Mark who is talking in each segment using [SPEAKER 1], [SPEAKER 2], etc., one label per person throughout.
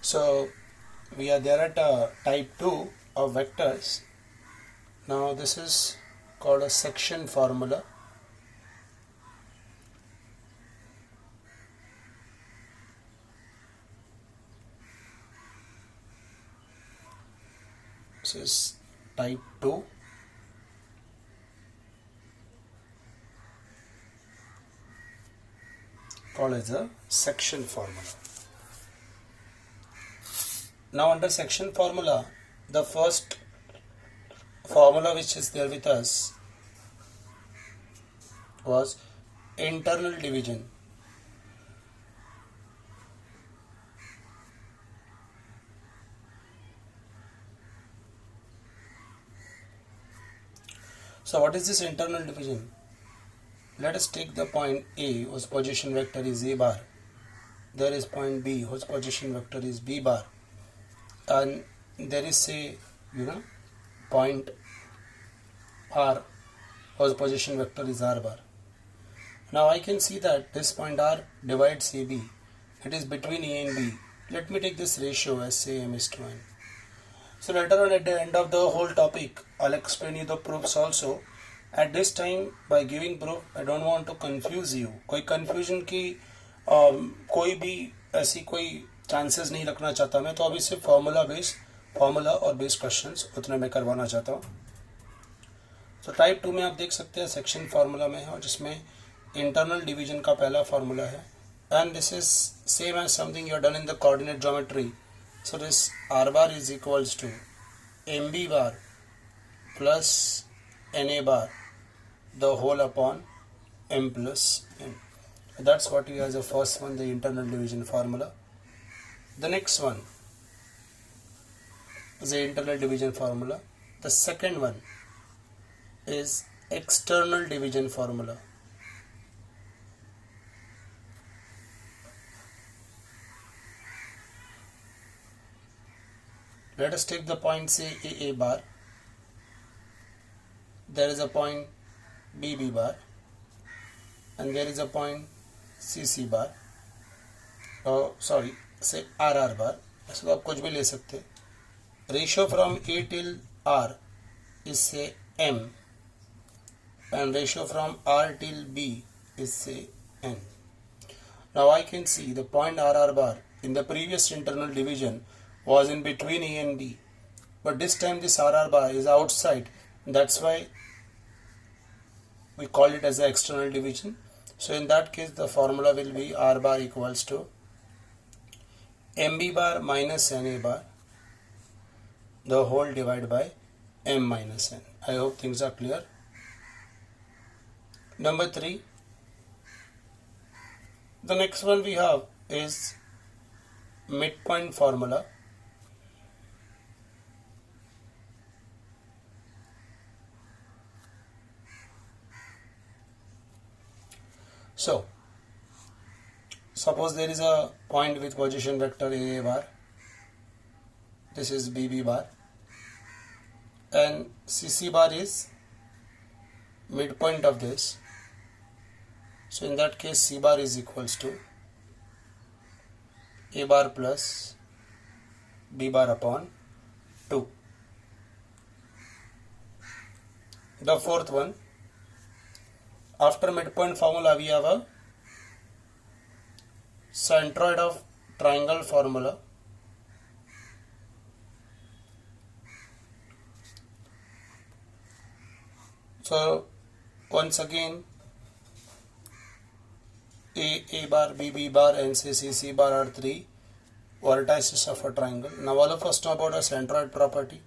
[SPEAKER 1] So we are there at type 2 of vectors. Now this is called a section formula. This is type 2. Called as a section formula. Now under section formula, the first formula which is there with us was internal division. So what is this internal division? Let us take the point A whose position vector is A bar. There is point B whose position vector is B bar. And there is say point R whose position vector is R bar. Now I can see that this point R divides AB. It is between A and B. Let me take this ratio as say m:1. So later on at the end of the whole topic, I'll explain you the proofs also. At this time, by giving proof, I don't want to confuse you. कोई confusion की कोई भी ऐसी कोई chances नहीं रखना चाहता मैं, तो अभी सिर्फ फॉर्मूला और बेस क्वेश्चंस उतने में करवाना चाहता हूँ. तो टाइप 2 में आप देख सकते हैं सेक्शन फार्मूला में है और जिसमें इंटरनल डिवीजन का पहला फार्मूला है. And this is same as something you are done in the coordinate geometry. So this R bar is equals to MB bar plus NA bar the whole upon M plus N. That's what we have as the first one, the internal division formula. The next one is the internal division formula. The second one is external division formula. Let us take the point say AA bar. There is a point BB bar and there is a point CC bar. Say RR bar. ऐसा आप कुछ भी ले सकते हैं. Ratio from A till R is say M and ratio from R till B is say N. Now I can see the point RR bar in the previous internal division was in between A and B, but this time this RR bar is outside. That's why we call it as the external division. So in that case the formula will be R bar equals to MB bar minus NA bar the whole divided by M minus N. I hope things are clear. Number 3, the next one we have is midpoint formula. So suppose there is a point with position vector AA bar, this is BB bar, and CC bar is midpoint of this. So in that case C bar is equals to A bar plus B bar upon 2. The fourth one, after midpoint formula we have a centroid of triangle formula. So once again A bar, B bar and C bar are 3 vertices of a triangle. Now all of us know about a centroid property.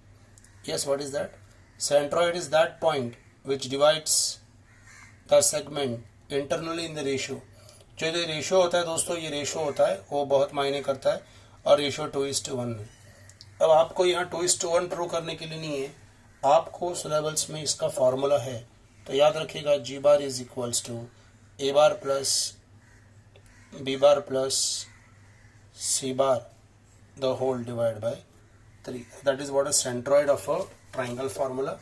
[SPEAKER 1] Yes, what is that? Centroid is that point which divides the segment internally in the ratio. जो ये ratio होता है दोस्तों, ये ratio होता है वो बहुत मायने करता है और रेशियो 2:1 में. अब आपको यहाँ 2:1 प्रूव करने के लिए नहीं है, आपको सिलेबस में इसका फॉर्मूला है. तो याद रखिएगा G bar is equals to A bar plus B bar plus C bar the whole divided by 3. That is what a centroid of a triangle formula.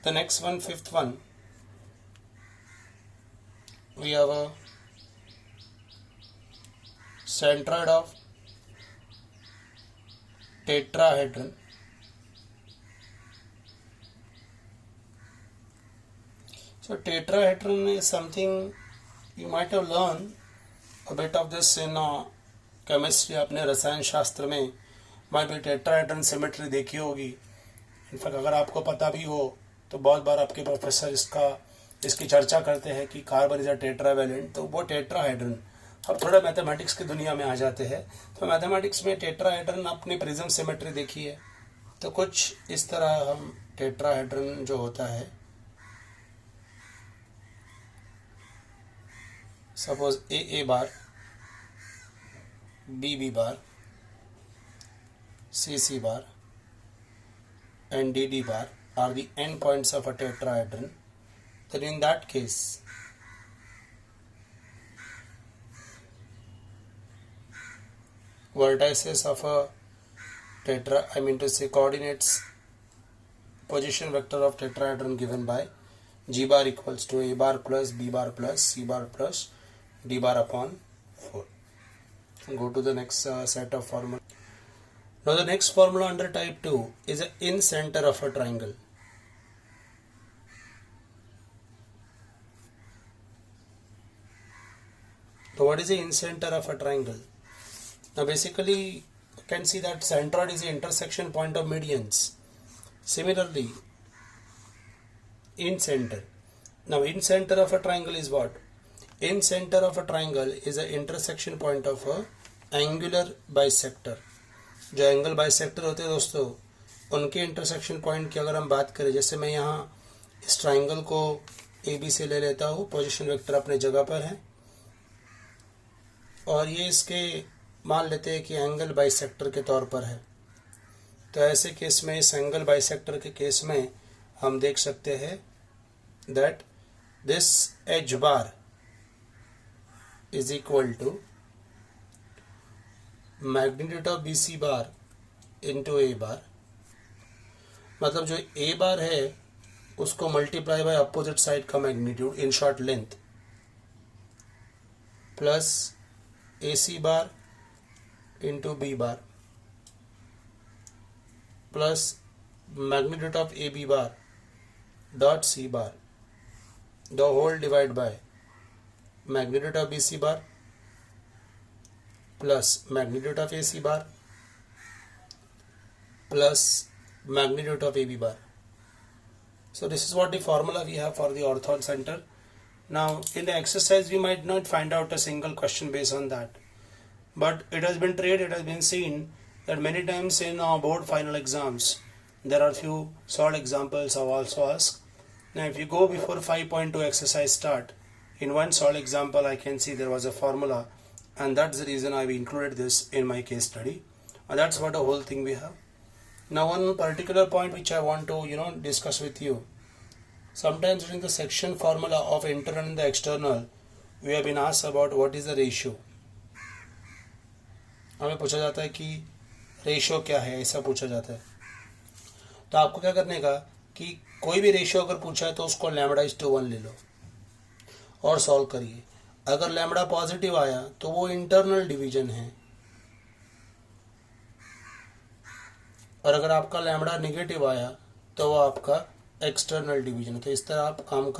[SPEAKER 1] The next one, fifth one, we have a centroid of tetrahedron. So tetrahedron is something you might have learned a bit of this in chemistry. आपने रसायन शास्त्र में might be tetrahedron symmetry देखी होगी. In fact अगर आपको पता भी हो तो बहुत बार आपके प्रोफेसर इसकी चर्चा करते हैं कि कार्बन इज अ टेट्रावैलेंट, तो वो टेट्राहेड्रन. अब थोड़ा मैथमेटिक्स की दुनिया में आ जाते हैं. तो मैथमेटिक्स में टेट्राहेड्रन आपने प्रिज्म सिमेट्री देखी है, तो कुछ इस तरह हम टेट्राहेड्रन जो होता है, suppose A bar, B bar, C bar and dd bar are the endpoints of a tetrahedron, then in that case vertices of a coordinates position vector of tetrahedron given by g bar equals to a bar plus b bar plus c bar plus d bar upon 4. Go to the next set of formula. Now the next formula under type 2 is an in center of a triangle. So what is the in center of a triangle? Now basically you can see that centroid is the intersection point of medians. Similarly, in center. Now in center of a triangle is what? In center of a triangle is the intersection point of a angular bisector. जो angle bisector होते हैं दोस्तों, उनके intersection point की अगर हम बात करें, जैसे मैं यहाँ इस ट्राइंगल को ए बी से ले लेता हूँ, पोजीशन वेक्टर अपने जगह पर है, और ये इसके मान लेते हैं कि एंगल बाइसेक्टर के तौर पर है. तो ऐसे केस में, इस एंगल बाइसेक्टर के केस में हम देख सकते हैं that this H bar is equal to magnitude of B C bar into A bar. मतलब जो ए बार है उसको मल्टीप्लाई बाय अपोजिट साइड का magnitude, in short length, plus A C bar into B bar plus magnitude of A B bar dot C bar, the whole divide by magnitude of B C bar plus magnitude of AC bar plus magnitude of AB bar. So this is what the formula we have for the orthon center. Now in the exercise we might not find out a single question based on that, but it has been tried, it has been seen that many times in our board final exams there are few solved examples are also asked. Now if you go before 5.2 exercise start, in one solved example I can see there was a formula, and that's the reason I've included this in my case study, and that's what the whole thing we have. Now one particular point which I want to discuss with you, sometimes during the section formula of internal and the external we have been asked about what is the ratio. हमें पूछा जाता है कि ratio क्या है, ऐसा पूछा जाता है. तो आपको क्या करने का कि कोई भी रेशियो अगर पूछा है तो उसको λ/1 ले लो और सॉल्व करिए. अगर लैम्बडा पॉजिटिव आया तो वो इंटरनल डिवीजन है, और अगर आपका लैम्बडा नेगेटिव आया तो वो आपका एक्सटर्नल डिवीजन है. तो इस तरह आप काम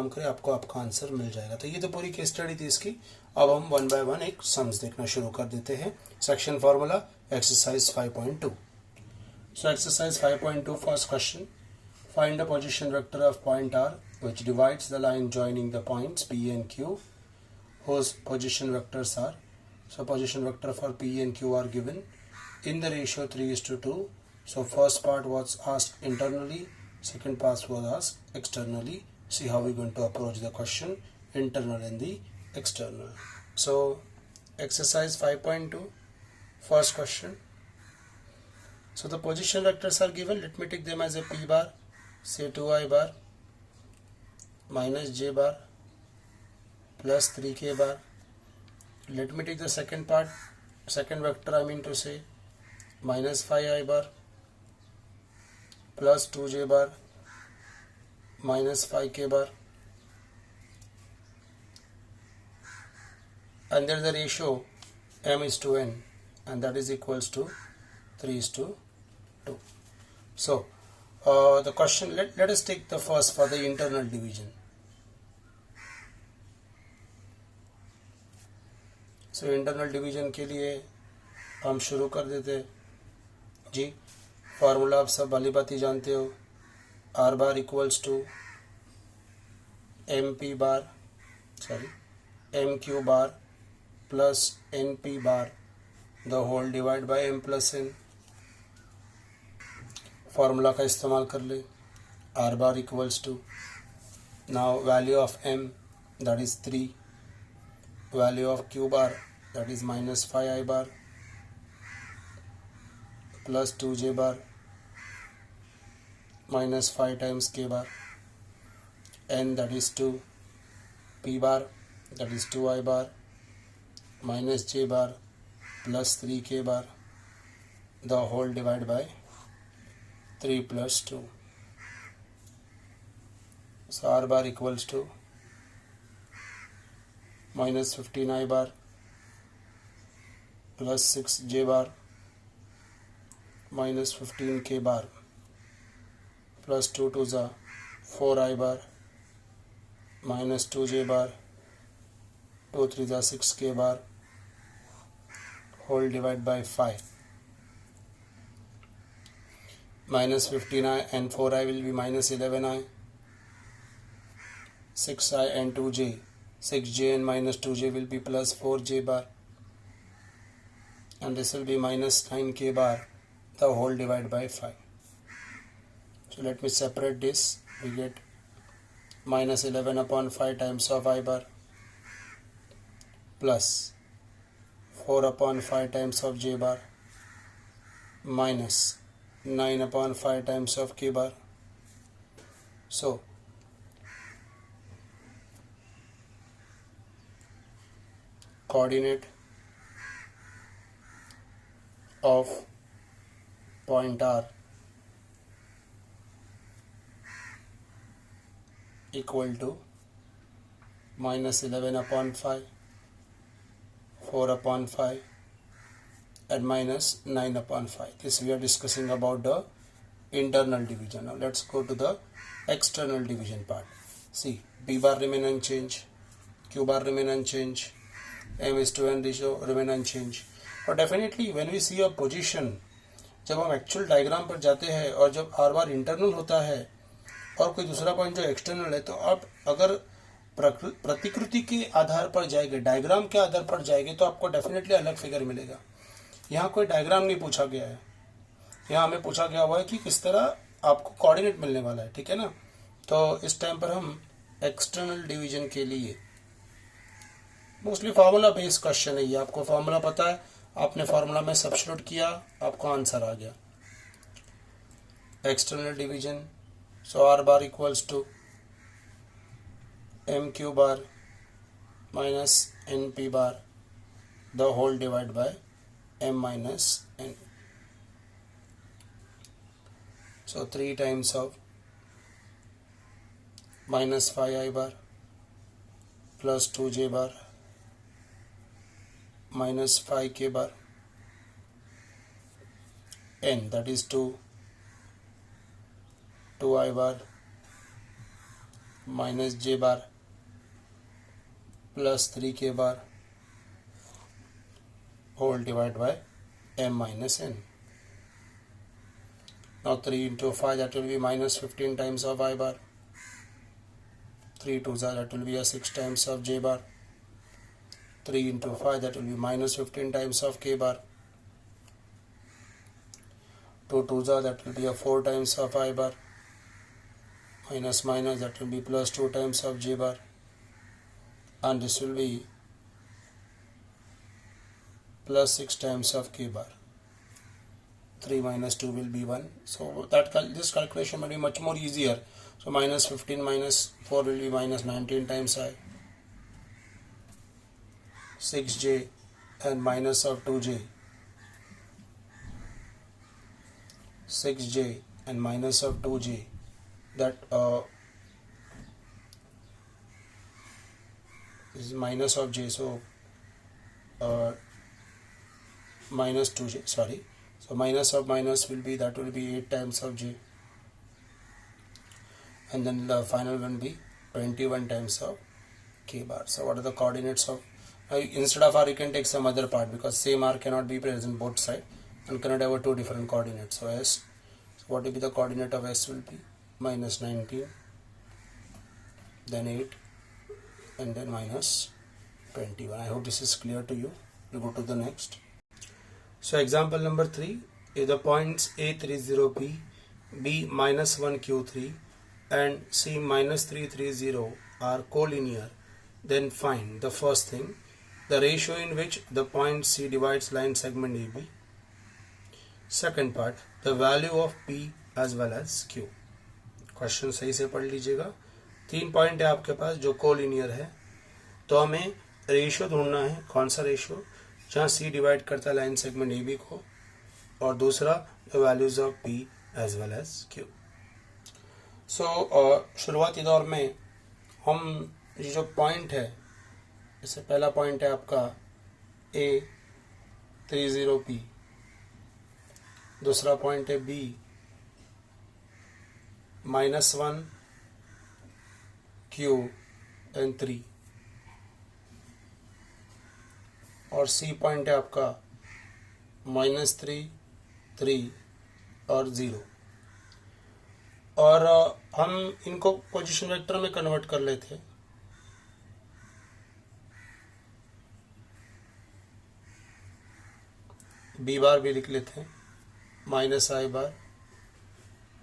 [SPEAKER 1] करें, आपको आपका आंसर मिल जाएगा. तो ये तो पूरी केस स्टडी थी इसकी. अब हम वन बाय वन एक सम्स देखना शुरू कर देते हैं. Section formula exercise 5.2. So exercise 5.2 first question, find the position vector of point R which divides the line joining the points P and Q whose position vectors are. So position vector for P and Q are given in the ratio 3:2. So first part was asked internally, second part was asked externally. See how we're going to approach the question, internal and the external. So exercise 5.2 first question. So the position vectors are given. Let me take them as a P bar, say 2I bar minus J bar plus 3K bar. Let me take the second part, second vector I mean to say, minus 5I bar plus 2J bar minus 5K bar and there is a ratio m is to n, and that is equals to 3 is to 2. So the question, let us take the first for the internal division. So internal division के लिए हम शुरू कर देते जी. Formula आप सब वाली बात ही जानते हो. R bar equals to m q bar plus n p bar the whole divide by m plus n. Formula का इस्तेमाल कर ले. R bar equals to, now value of m that is 3, value of q bar that is minus 5i bar plus 2j bar minus 5 times k bar, n that is 2, p bar that is 2i bar minus j bar plus 3k bar, the whole divided by 3 plus 2. So r bar equals to minus 15i bar plus 6j bar minus 15k bar plus 2 to the 4i bar minus 2j bar 2 3 the 6k bar whole divided by 5. Minus 15i and 4i will be minus 11i, 6i and 2j, 6j and minus 2j will be plus 4j bar, and this will be minus 9k bar, the whole divided by 5. So let me separate this. We get minus 11 upon 5 times of I bar plus 4 upon 5 times of j bar minus 9 upon 5 times of k bar. So coordinate of point R equal to minus 11 upon 5, 4 upon 5 and minus 9 upon 5. This we are discussing about the internal division. Now let's go to the external division part. See, B bar remain unchanged, Q bar remain unchanged, M is to N ratio remain unchanged. और definitely when we see a position, जब हम actual diagram पर जाते हैं और जब are bar internal होता है और कोई दूसरा पॉइंट जो एक्सटर्नल है, तो आप अगर प्रतिकृति के आधार पर जाएंगे, डायग्राम के आधार पर जाएंगे, तो आपको डेफिनेटली अलग फिगर मिलेगा. यहाँ कोई डायग्राम नहीं पूछा गया है, यहाँ हमें पूछा गया हुआ है कि किस तरह आपको कोऑर्डिनेट मिलने वाला है. ठीक है ना. तो इस टाइम पर हम एक्सटर्नल डिवीजन के लिए मोस्टली फार्मूला बेस्ड क्वेश्चन है. ये आपको फार्मूला पता है, आपने फार्मूला में सब्स्टिट्यूट किया, आपको आंसर आ गया. External division, so r bar equals to m q bar minus n p bar the whole divide by m minus n. So 3 times of minus 5i bar plus 2j bar minus 5k bar, n that is 2i bar minus j bar plus 3k bar whole divided by m minus n. Now 3 into 5, that will be minus 15 times of I bar, 3 2s, that will be a 6 times of j bar, 3 into 5, that will be minus 15 times of k bar, 2 2s, that will be a 4 times of I bar, minus minus, that will be plus 2 times of j bar, and this will be plus 6 times of k bar. 3 minus 2 will be 1. So that this calculation will be much more easier. So minus 15 minus 4 will be minus 19 times I, 6j and minus of 2j, 6j and minus of 2j, that is minus of j, so minus 2j, sorry. So minus of minus will be, that will be 8 times of j, and then the final one be 21 times of k bar. So what are the coordinates of, instead of r you can take some other part, because same r cannot be present both side and cannot have two different coordinates. So s, so what will be the coordinate of s will be minus 19, then 8, and then minus 21. I hope this is clear to you. We'll go to the next. So example number 3, if the points A30P, B minus 1Q3 and C minus 330 are collinear, then find the first thing, the ratio in which the point C divides line segment AB. Second part, the value of P as well as Q. Question सही से पढ़ लीजिएगा. 3 point है आपके पास जो collinear है, तो हमें रेशियो ढूंढना है. कौन सा रेशियो? जहाँ सी डिवाइड करता है लाइन सेगमेंट ए बी को, और दूसरा the values of P as well as Q. So शुरुआती दौर में हम ये जो पॉइंट है, जैसे पहला पॉइंट है आपका A30P, दूसरा पॉइंट है B -1Q and 3, और C पॉइंट है आपका -3, 3 और 0. और हम इनको पोजीशन वेक्टर में कन्वर्ट कर लेते हैं. बी बार भी लिख लेते हैं, -i bar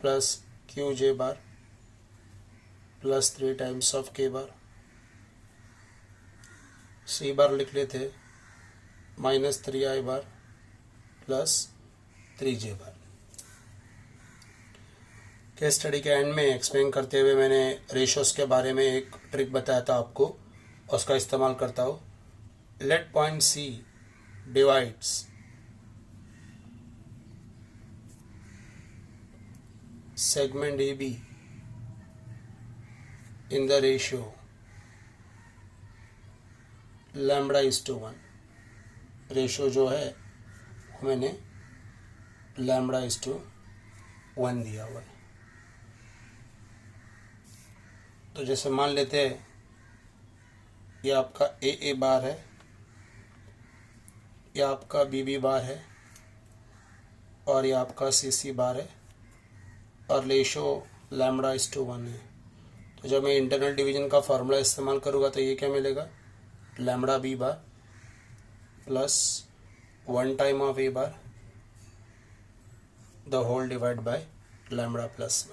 [SPEAKER 1] plus QJ bar plus 3 times of K bar. C बार लिख लेते हैं -3i बार प्लस 3j बार. केस स्टडी के एंड में एक्सप्लेन करते हुए मैंने रेशियोज के बारे में एक ट्रिक बताया था आपको, उसका इस्तेमाल करता हूँ. Let point C divides segment AB in the ratio lambda is to 1. Ratio जो है वो मैंने लैम्बडा इज टू 1 दिया हुआ है. तो जैसे मान लेते हैं ये आपका ए बार है, ये आपका बी बार है, और ये आपका सी बार है, और रेशियो लैम्बडा इज टू 1 है. तो जब मैं इंटरनल डिवीजन का फॉर्मूला इस्तेमाल करूँगा तो ये क्या मिलेगा, lambda b bar plus 1 time of a bar the whole divide by lambda plus 1.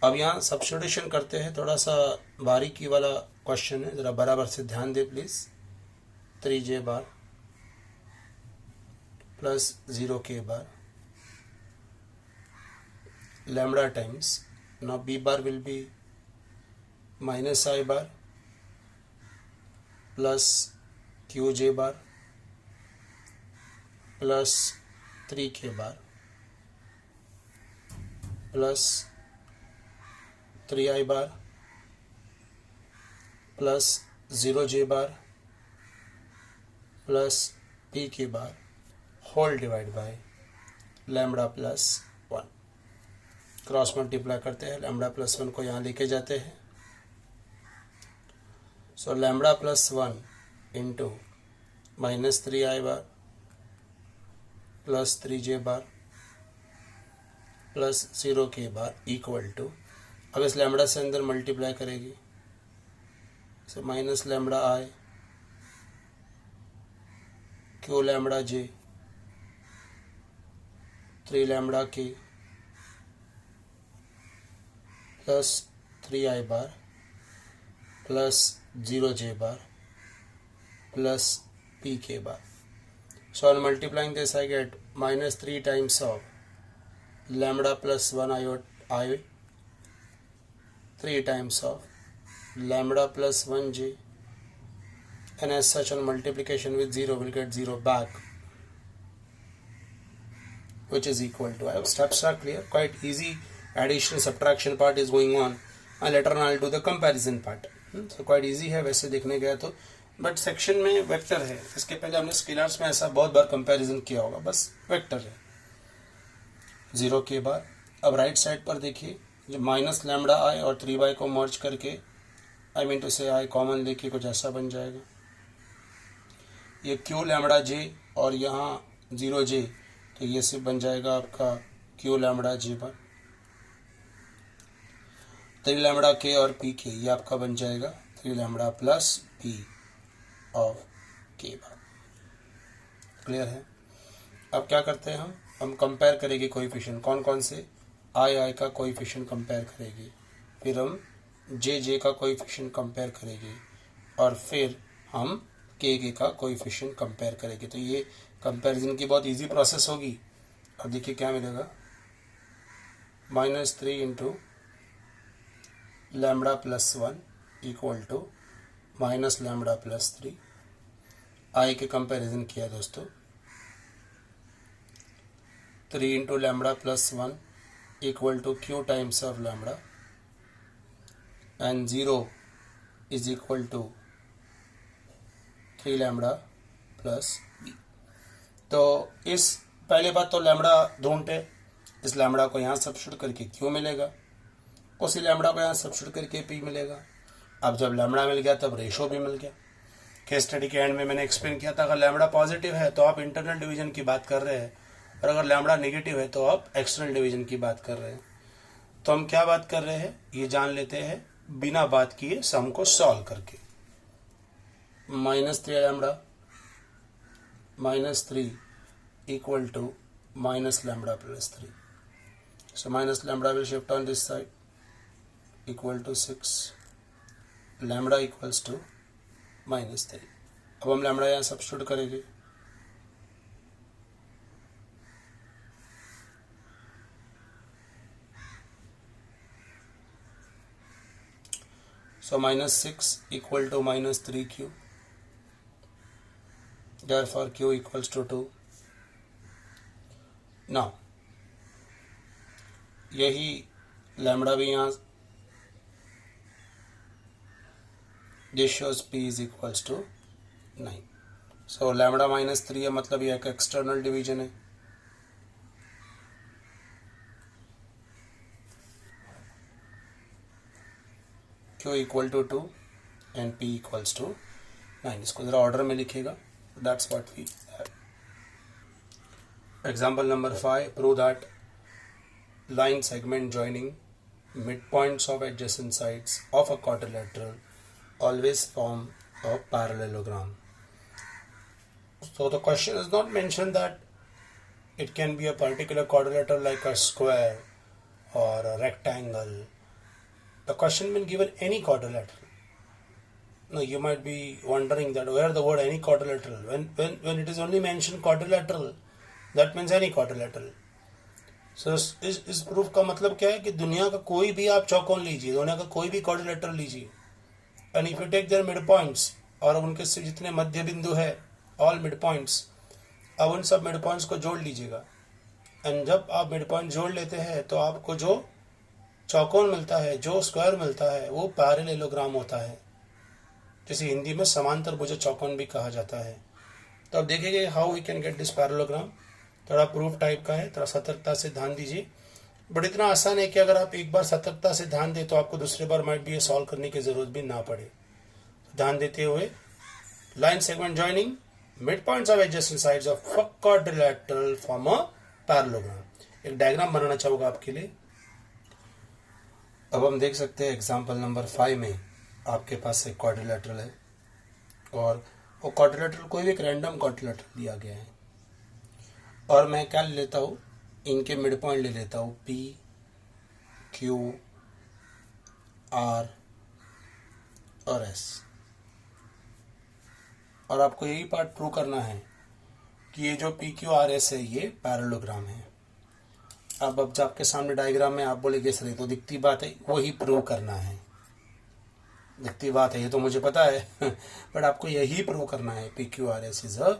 [SPEAKER 1] अब यहाँ सब्स्टिट्यूशन करते हैं, थोड़ा सा बारीकी वाला क्वेश्चन है, ज़रा बराबर से ध्यान दे please. 3j bar plus 0k bar lambda times, now b bar will be -i bar plus qj bar plus 3k bar plus 3i bar plus 0j bar plus pk bar whole divided by lambda plus 1. Cross multiply करते हैं, lambda plus 1 को यहाँ लेके जाते हैं. So lambda plus 1 into -3i bar plus 3j bar plus 0k bar equal to, अब इस lambda से अंदर मल्टीप्लाई करेगी, so minus lambda i Q lambda j 3 lambda k plus 3i bar plus 0j bar plus pk bar. So on multiplying this I get -3 times of lambda plus 1i 3 times of lambda plus 1j, and as such on multiplication with 0 will get 0 back, which is equal to, I hope steps are clear, quite easy. Addition subtraction part is going on, and later on I'll do the comparison part. So quite easy है. वैसे देखने गया तो but section में vector है। इसके पहले हमने स्केलर्स में ऐसा बहुत बार कंपैरिजन किया होगा, बस वेक्टर है 0 के बाद। अब राइट साइड पर देखिए, जब माइनस लैम्बडा आई और 3 को मर्ज करके, आई मीन टू से आई कॉमन लेके कुछ ऐसा बन जाएगा। ये क्यू लैम्बडा जे और यहाँ 0 जे, तो ये सिर्फ बन जाएगा आपका क्यू लैम्बडा जे बार। 3 लैम्बडा के और पी के, ये आपका बन जाएगा 3 लैम्बडा प्लस पी ऑफ के बार। क्लियर है? अब क्या करते हैं हम कंपेयर करेंगे कोएफिशिएंट, कौन कौन से, आई का कोएफिशिएंट कंपेयर करेंगे, फिर हम जे का कोएफिशिएंट कंपेयर करेंगे, और फिर हम के का कोएफिशिएंट कंपेयर करेंगे। तो ये कंपैरिजन की बहुत इजी प्रोसेस होगी। अब देखिए क्या मिलेगा, -3 into lambda plus 1 equal to minus lambda plus 3। आई के कंपैरिजन किया दोस्तों, 3 into lambda plus 1 equal to q times of lambda, and 0 is equal to 3 lambda plus b. तो इस पहले बात तो लैम्बडा ढूंढते, इस लैम्बडा को यहाँ सब्स्टिट्यूट करके क्यू मिलेगा, उसी लैम्बडा को यहाँ सब्स्टिट्यूट करके पी मिलेगा। अब जब लैम्बडा मिल गया तब रेशो भी मिल गया। केस स्टडी के एंड में मैंने एक्सप्लेन किया था, अगर लैम्बडा पॉजिटिव है तो आप इंटरनल डिवीजन की बात कर रहे हैं, और अगर लैम्बडा नेगेटिव है तो आप एक्सटर्नल डिवीजन की बात कर रहे हैं। तो हम क्या बात कर रहे हैं ये जान लेते हैं बिना बात किए सम को सॉल्व करके। -3 lambda -3 equal to minus lambda plus 3। So minus lambda will shift on this side equal to 6, lambda equals to -3। अब हम लैम्बडा यहाँ सब्स्टिट्यूट करेंगे, so -6 equal to -3q, therefore q equals to 2। now यही lambda भी यहाँ, this shows p is equals to 9। so lambda -3 है, मतलब यह एक एक्सटर्नल डिवीजन है। q equal to 2 and p equals to 9। इसको जरा ऑर्डर में लिखेगा, that's what we have. Example number 5, prove that line segment joining midpoints of adjacent sides of a quadrilateral always form a parallelogram. So the question is not mentioned that it can be a particular quadrilateral like a square or a rectangle. The question been given any quadrilateral. Now you might be wondering that where the word any quadrilateral, when it is only mentioned quadrilateral, that means any quadrilateral. So इस proof का मतलब क्या है कि दुनिया का कोई भी आप चौकोन लीजिए, दुनिया का कोई भी क्वाड्रिलेटरल लीजिए, and if you take their mid points, और उनके से जितने मध्य बिंदु है, ऑल मिड पॉइंट्स, अब उन सब मिड पॉइंट्स को जोड़ लीजिएगा, एंड जब आप मिड पॉइंट जोड़ लेते हैं तो आपको जो चौकोन मिलता है, जो स्क्वायर मिलता है, वो पैरेललोग्राम होता है, जिसे हिंदी में समांतर भुज चौकोन भी कहा जाता है। तो अब देखेंगे how we can get this parallelogram. थोड़ा प्रूफ टाइप का है, थोड़ा सतर्कता से ध्यान दीजिए, बट इतना आसान है कि अगर आप एक बार सतर्कता से ध्यान दें तो आपको दूसरी बार माइट भी ये सॉल्व करने की जरूरत भी ना पड़े। तो ध्यान देते हुए, line segment joining mid points of adjacent sides of quadrilateral form a parallelogram. एक डायग्राम बनाना चाहूंगा आपके लिए। अब हम देख सकते हैं एग्जाम्पल नंबर 5 में आपके पास एक क्वाड्रिलेटरल है, और वो क्वाड्रिलेटरल कोई भी एक रैंडम क्वाड्रिलेटरल दिया गया है, और मैं क्या ले लेता हूँ, इनके मिड पॉइंट ले लेता हूँ P, Q, R और S, और आपको यही पार्ट प्रूव करना है कि ये जो P, Q, R, S है ये पैरेललोग्राम है। अब जब आपके सामने डायग्राम में आप बोलेंगे सर तो दिखती बात है, वही प्रूव करना है। दिखती बात है ये तो मुझे पता है बट आपको यही प्रूव करना है, P, Q, R, S is a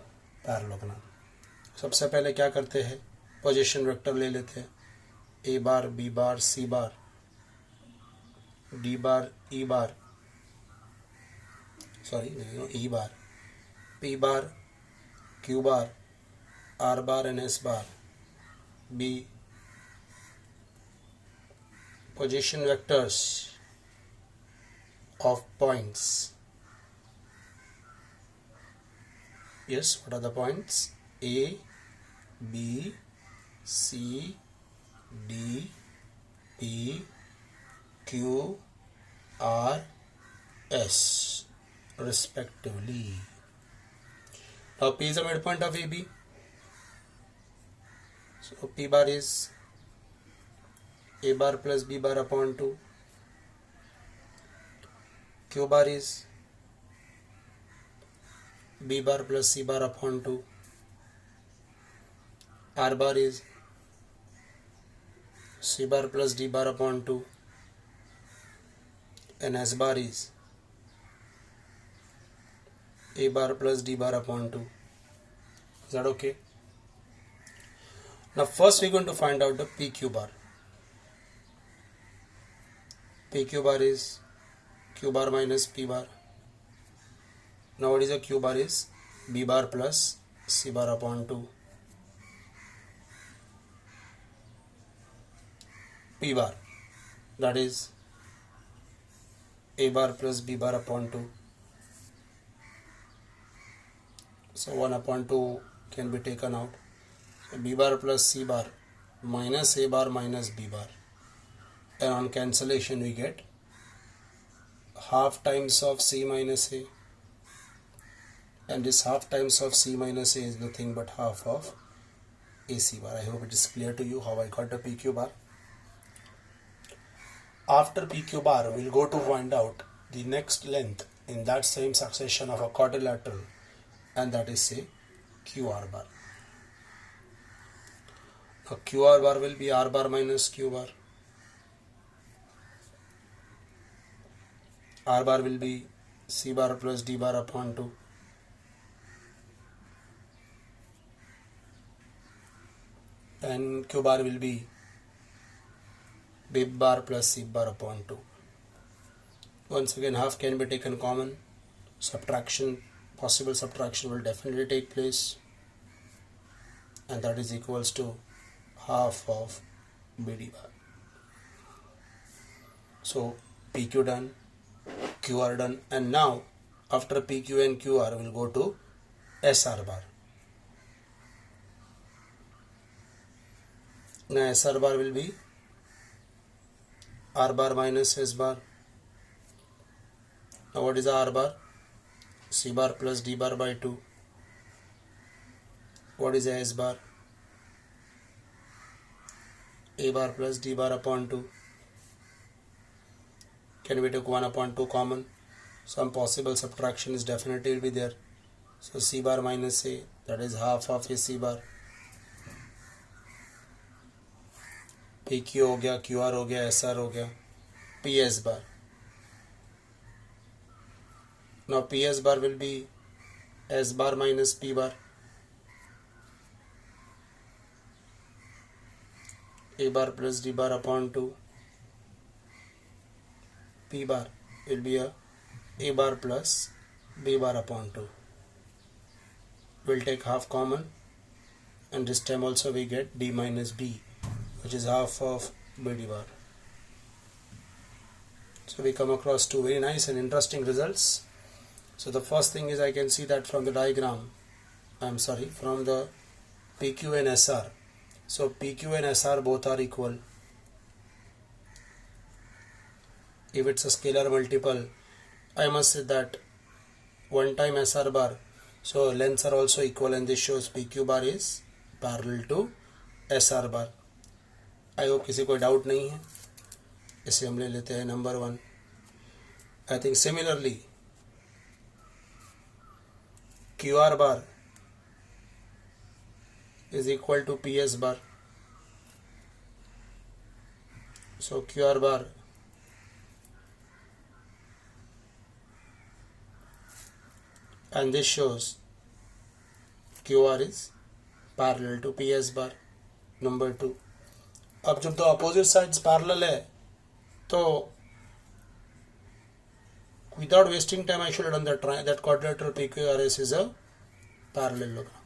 [SPEAKER 1] parallelogram. सबसे पहले क्या करते हैं, पोजीशन वेक्टर ले लेते हैं, ए bar, B bar, C bar, D bar, E bar, E bar, P bar, Q bar, R bar and S bar be position vectors of points. Yes, what are the points? A, B, C, D, P, Q, R, S respectively. Now P is the midpoint of AB. So P bar is A bar plus B bar upon 2. Q bar is B bar plus C bar upon 2. R bar is C bar plus D bar upon 2. And S bar is A bar plus D bar upon 2. Is that okay? Now first we're going to find out the PQ bar. PQ bar is Q bar minus P bar. Now what is a Q bar is B bar plus C bar upon 2. P bar, that is A bar plus B bar upon 2. So 1 upon 2 can be taken out. So B bar plus C bar minus A bar minus B bar. And on cancellation we get half times of C minus A. And this half times of C minus A is nothing but half of AC bar. I hope it is clear to you how I got the PQ bar. After PQ bar, we'll go to find out the next length in that same succession of a quadrilateral, and that is say QR bar. Now QR bar will be R bar minus Q bar. R bar will be C bar plus D bar upon 2. And Q bar will be B bar plus C bar upon 2. Once again, half can be taken common. Subtraction, possible subtraction will definitely take place. And that is equals to half of BD bar. So PQ done, QR done, and now after PQ and QR we'll go to SR bar. Now SR bar will be R bar minus S bar. Now what is R bar? C bar plus D bar by 2. What is S bar? A bar plus D bar upon 2. Can we take 1 upon 2 common? Some possible subtraction is definitely will be there. So C bar minus A, that is half of A C bar. PQ हो गया, QR हो गया, SR हो गया, PS bar. Now PS bar will be S bar minus P bar. A bar plus D bar upon 2. P bar will be A bar plus B bar upon 2. We'll take half common, and this time also we get D minus B, which is half of BD bar. So we come across two very nice and interesting results. So the first thing is I can see that from the diagram, from the PQ and SR. So PQ and SR both are equal. If it's a scalar multiple, I must say that 1 time SR bar, so lengths are also equal, and this shows PQ bar is parallel to SR bar. I hope किसी को doubt नहीं है. इसे हम ले लेते हैं number 1. I think similarly QR bar is equal to PS bar. So QR bar and this shows QR is parallel to PS bar. Number 2. अब जब दो अपोजिट साइड्स पैरेलल है तो without wasting time I should have done that quadrilateral PQRS is a parallelogram.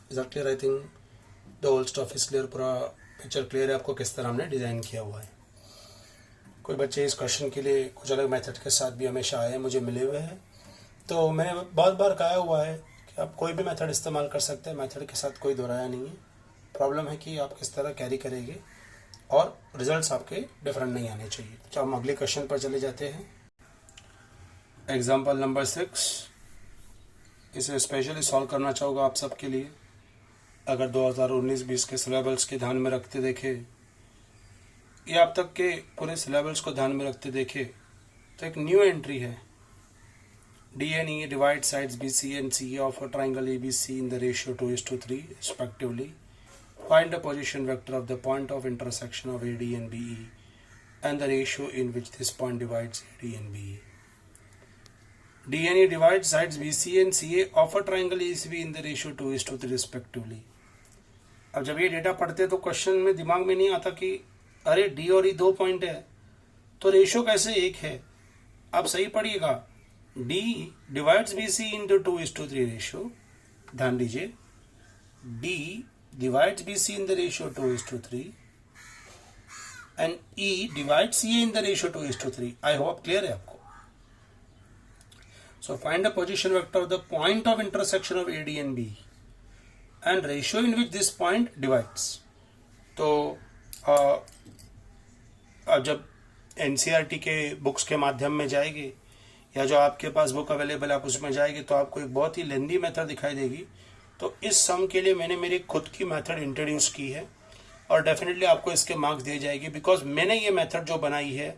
[SPEAKER 1] Is that clear? I think the whole stuff is clear. पूरा picture clear है आपको किस तरह हमने डिज़ाइन किया हुआ है. कोई बच्चे इस क्वेश्चन के लिए कुछ अलग मेथड के साथ भी हमेशा आए मुझे मिले हुए हैं. तो मैंने बहुत बार कहा हुआ है कि आप कोई भी मेथड इस्तेमाल कर सकते हैं, मेथड के साथ कोई दोहराया नहीं है. प्रॉब्लम है कि आप किस तरह कैरी करेंगे और रिजल्ट्स आपके डिफरेंट नहीं आने चाहिए. तो हम अगले क्वेश्चन पर चले जाते हैं. Example number 6. इसे स्पेशली सॉल्व करना चाहूँगा आप सबके लिए. अगर 2019-20 के सिलेबस के ध्यान में रखते देखे या अब तक के पूरे सिलेबस को ध्यान में रखते देखे तो एक न्यू एंट्री है. DNE divide sides BC and CA of a triangle ABC in the ratio 2:3 respectively. Find the position vector of the point of intersection of AD and BE and the ratio in which this point divides AD and BE. DNE divides sides BC and CA of a triangle ACB in the ratio 2:3 respectively. अब जब ये data पढ़ते तो question में दिमाग में नहीं आता कि अरे डी और ई 2 पॉइंट है तो रेशियो कैसे 1 है. आप सही पढ़िएगा. D divides BC into 2:3 ratio. ध्यान दीजिए, D divides BC in the ratio 2:3 and E divides CA in the ratio 2:3. I hope clear है आपको. So find the position vector of the point of intersection of AD and BE and ratio in which this point divides. तो जब NCERT के books के माध्यम में जाएगी या जो आपके पास बुक अवेलेबल है आप उसमें जाएगी तो आपको एक बहुत ही लेंदी मेथड दिखाई देगी. तो इस सम के लिए मैंने मेरी खुद की मेथड इंट्रोड्यूस की है और डेफिनेटली आपको इसके मार्क्स दिए जाएंगे बिकॉज मैंने ये मेथड जो बनाई है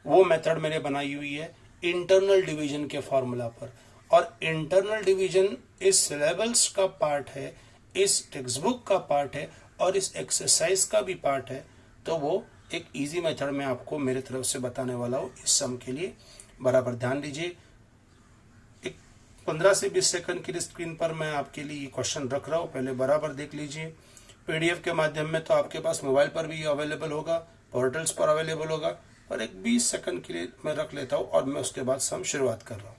[SPEAKER 1] वो मेथड मैंने बनाई हुई है इंटरनल डिवीजन के फॉर्मूला पर. और इंटरनल डिवीजन इस सिलेबस का पार्ट है, इस टेक्स्ट बुक का पार्ट है और इस एक्सरसाइज का भी पार्ट है. तो वो एक इजी मेथड में आपको मेरे तरफ से बताने वाला हूँ इस सम के लिए. बराबर ध्यान दीजिए. एक 15 से 20 सेकंड के लिए स्क्रीन पर मैं आपके लिए ये क्वेश्चन रख रहा हूँ, पहले बराबर देख लीजिए. पीडीएफ के माध्यम में तो आपके पास मोबाइल पर भी अवेलेबल होगा, पोर्टल्स पर अवेलेबल होगा, पर एक 20 सेकंड के लिए मैं रख लेता हूँ और मैं उसके बाद सम शुरुआत कर रहा हूँ.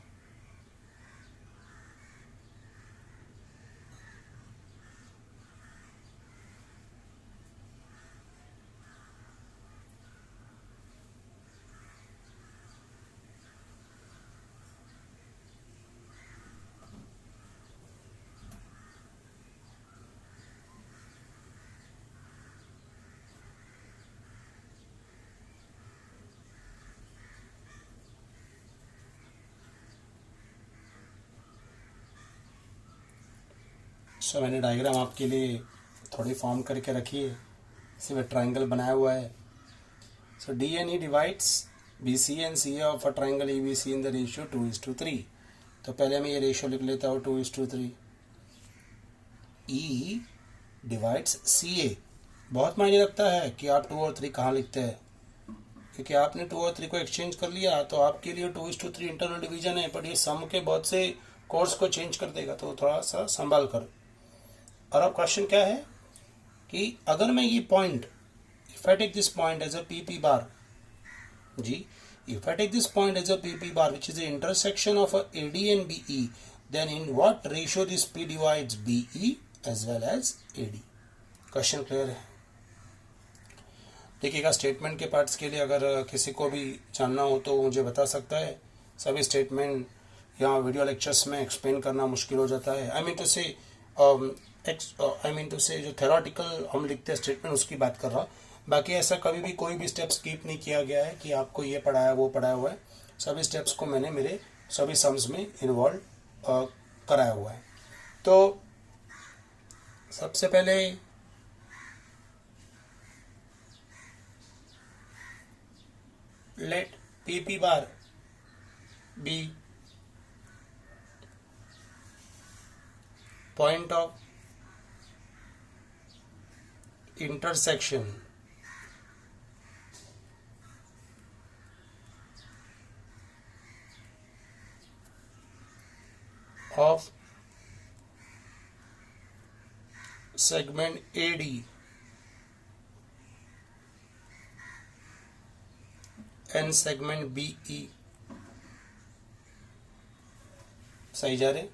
[SPEAKER 1] सो मैंने डायग्राम आपके लिए थोड़ी फॉर्म करके रखी है. सिर्फ ट्राइंगल बनाया हुआ है. सो DNE divides BC and CA of a triangle ABC in the ratio 2:3. तो पहले मैं ये रेशियो लिख लेता हूँ 2:3. E divides CA. बहुत मायने रखता है कि आप 2 और 3 कहाँ लिखते हैं, क्योंकि आपने 2 और 3 को एक्सचेंज कर लिया तो आपके लिए 2:3 इंटरनल डिवीजन है, बट ये सम के बहुत से कोर्स को चेंज कर देगा, तो थोड़ा सा संभाल कर. और अब क्वेश्चन क्या है कि अगर मैं ये point, if I take this point as a PP bar जी, if I take this point as a PP bar which is the intersection of AD and BE, then in what ratio this P divides BE as well as AD. Question clear है? देखिएगा, statement के parts के लिए अगर किसी को भी जानना हो तो मुझे बता सकता है. सभी स्टेटमेंट यहाँ वीडियो लेक्चर्स में एक्सप्लेन करना मुश्किल हो जाता है. आई मीन टू से जो थेरोटिकल हम लिखते हैं स्टेटमेंट उसकी बात कर रहा हूँ. बाकी ऐसा कभी भी कोई भी स्टेप स्किप नहीं किया गया है कि आपको ये पढ़ाया वो पढ़ाया हुआ है. सभी स्टेप्स को मैंने मेरे सभी सम्स में इन्वॉल्व कराया हुआ है. तो सबसे पहले let PP bar be point of intersection of segment AD and segment BE सही जा रहे,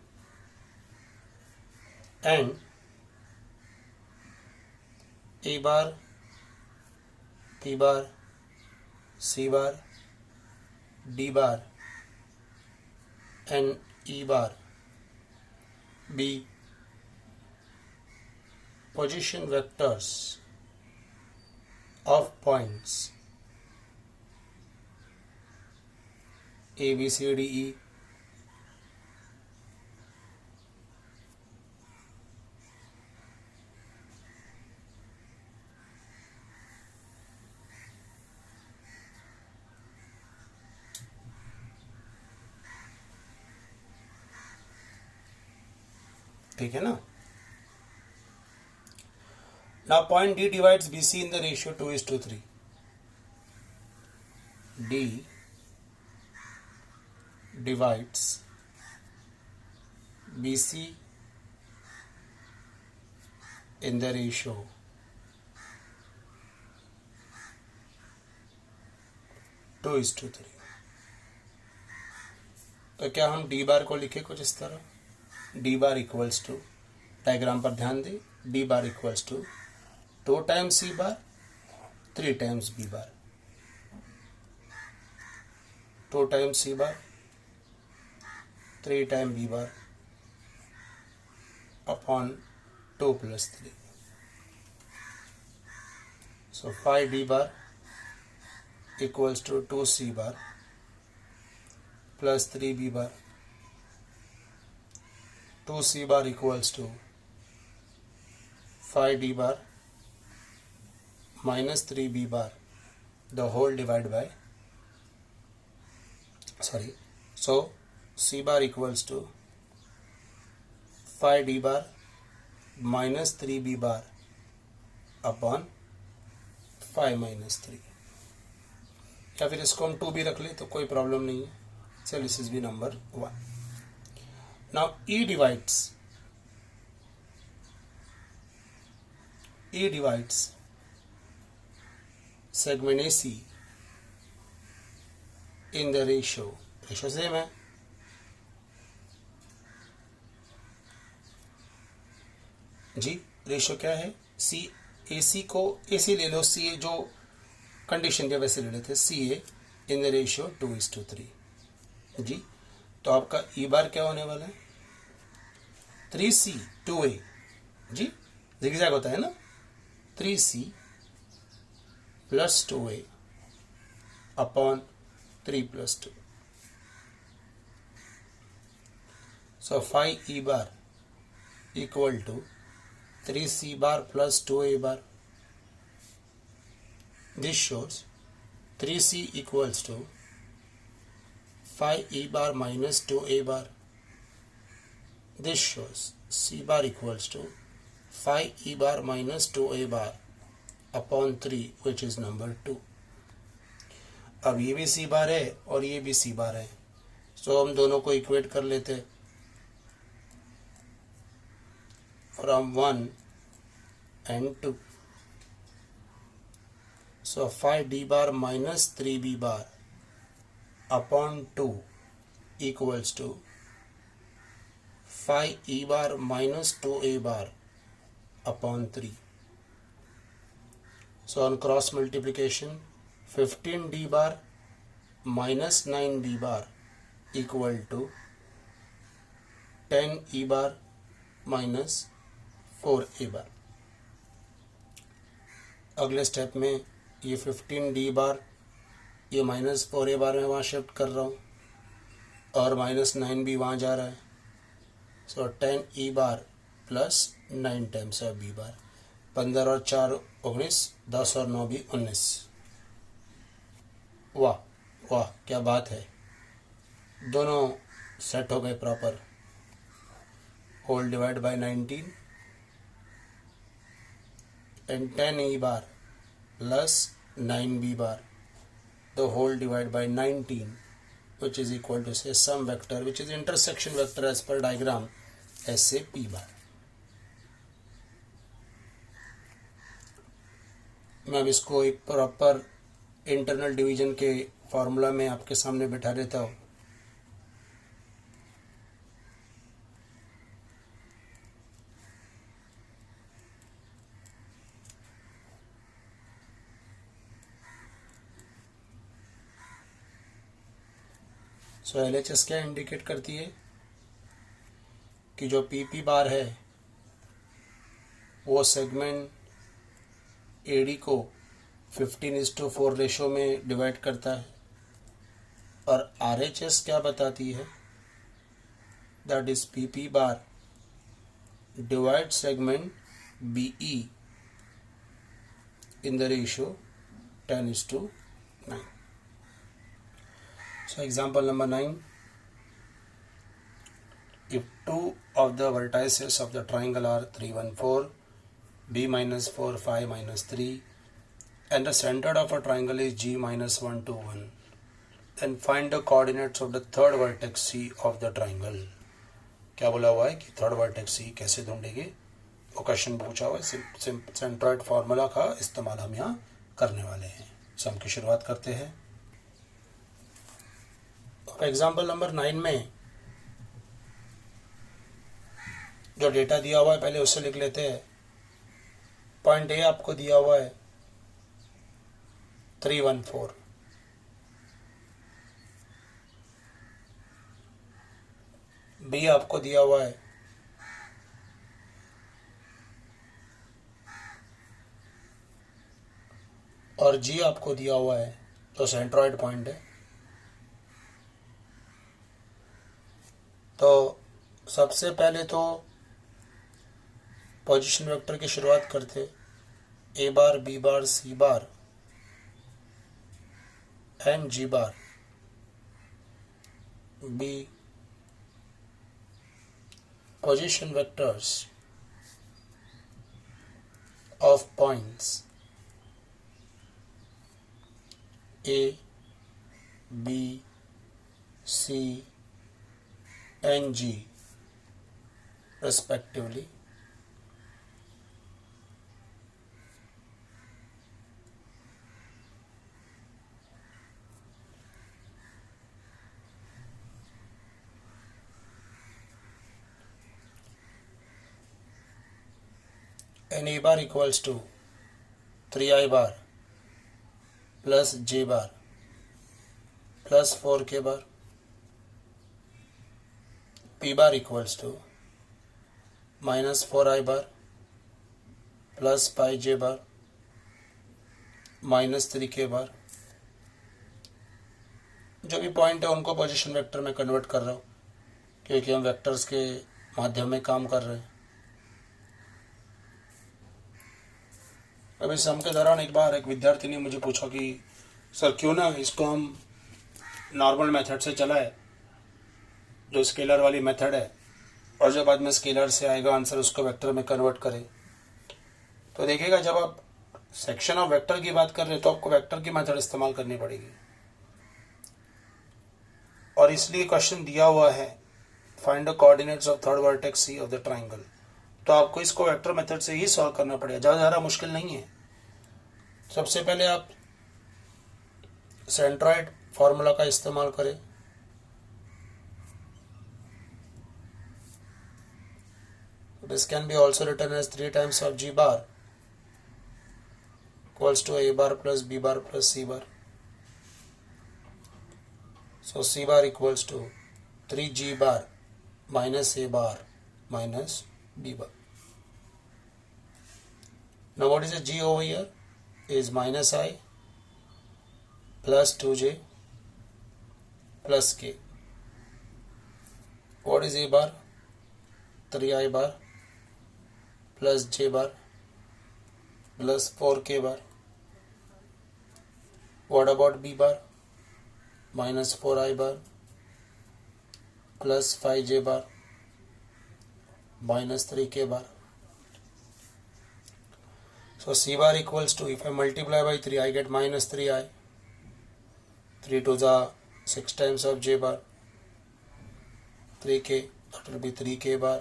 [SPEAKER 1] and A bar, P bar, C bar, D bar and E bar be position vectors of points A, B, C, D, E ठीक है ना। Now point D divides BC in the ratio 2:3. D divides BC in the ratio 2:3. तो क्या हम D बार को लिखे कुछ इस तरह, D bar equals to, diagram पर ध्यान दें, D bar equals to 2 times C bar, 3 times B bar, 2 times C bar, 3 times B bar upon 2 plus 3. So 5 D bar equals to 2 C bar plus 3 B bar. 2 C bar equals to 5 D bar minus 3 B bar, the whole divided by, so C bar equals to 5 D bar minus 3 B bar upon 5 minus 3, या फिर इसको हम 2 भी रख ले तो कोई problem नहीं है। चल this is B number 1. Now E divides segment AC in the ratio same है, जी रेशियो क्या है, सी ए सी को AC ले लो, सी ए जो कंडीशन के वैसे ले लेते, सी ए इन द रेशियो 2:3 जी। तो आपका ई बार क्या होने वाला है 3C 2A जी, जिगजैग होता है ना, 3C plus 2A upon 3 plus 2. So 5E bar equal to 3C bar plus 2A bar. This shows 3C equals to 5E bar minus 2A bar. This shows C bar equals to 5E bar minus 2A bar upon 3 which is number 2. अब ये भी C बार है और ये भी C बार है, सो हम दोनों को इक्वेट कर लेते from 1 and 2. So 5D bar minus 3B bar upon 2 equals to 5E bar minus 2A bar upon 3. So on cross multiplication 15D bar minus 9B bar equal to 10E bar minus 4A bar. अगले step में ये 15D बार ये minus 4A बार में वहाँ shift कर रहा हूँ और माइनस 9B वहाँ जा रहा है, सो 10E bar plus 9 times of B बार, 15 और 4 19, 10 और 9 भी 19. वाह वाह क्या बात है, दोनों सेट हो गए proper. Whole divide by 19 and 10E bar plus 9B bar, the whole divided by 19 which is equal to say some vector which is intersection vector as per diagram as say P bar. मैं अब इसको एक proper internal division के formula में आपके सामने बिठा देता हूँ। सो LHS क्या इंडिकेट करती है कि जो PP बार है वो सेगमेंट AD को 15:4 रेशो में डिवाइड करता है, और RHS क्या बताती है, that is PP bar divide segment BE in the ratio 10:9. So example number 9. If two of the vertices of the triangle are 3, 1, 4, B minus 4, 5 minus 3, and the center of a triangle is G minus 1, 2, 1, then find the coordinates of the third vertex C of the triangle. क्या बोला हुआ है कि third vertex C कैसे ढूंढेंगे, वो question पूछा हुआ है। सेंट्रॉइड फार्मूला का इस्तेमाल हम यहाँ करने वाले हैं। सम की शुरुआत करते हैं। एग्जाम्पल नंबर 9 में जो डेटा दिया हुआ है पहले उससे लिख लेते हैं। पॉइंट A आपको दिया हुआ है 3, 1, 4, B आपको दिया हुआ है और G आपको दिया हुआ है, तो सेंट्रॉइड पॉइंट है। तो सबसे पहले तो पोजीशन वेक्टर की शुरुआत करते, A bar, B bar, C bar and G bar be position vectors of points A, B, C and G respectively. And A bar equals to 3I bar plus J bar plus 4K bar. P bar equals to minus 4I bar plus pi J bar minus 3K bar. जो भी point है उनको position vector में convert कर रहा हूँ, क्योंकि हम वेक्टर्स के माध्यम में काम कर रहे हैं। अभी सम के दौरान एक बार एक विद्यार्थी ने मुझे पूछा कि सर क्यों ना इसको हम नॉर्मल मेथड से चलाए, जो स्केलर वाली मेथड है, और जो बाद में स्केलर से आएगा आंसर उसको वेक्टर में कन्वर्ट करें। तो देखिएगा जब आप सेक्शन ऑफ वेक्टर की बात कर रहे हैं तो आपको वेक्टर की मेथड इस्तेमाल करनी पड़ेगी, और इसलिए क्वेश्चन दिया हुआ है find the coordinates of third vertex C of the triangle, तो आपको इसको वेक्टर मेथड से ही सॉल्व करना पड़ेगा, ज़्यादा मुश्किल नहीं है। सबसे पहले आप सेंट्रॉइड फॉर्मूला का इस्तेमाल करें। This can be also written as 3 times of G bar equals to A bar plus B bar plus C bar. So C bar equals to 3G bar minus A bar minus B bar. Now what is the G over here? Is minus I plus 2J plus K. What is A bar? 3I bar plus J bar plus 4K bar. What about B bar? Minus 4I bar plus 5J bar minus 3K bar. So C bar equals to, if I multiply by 3, I get minus 3I. 3 to the 6 times of J bar. 3K, that will be 3K bar.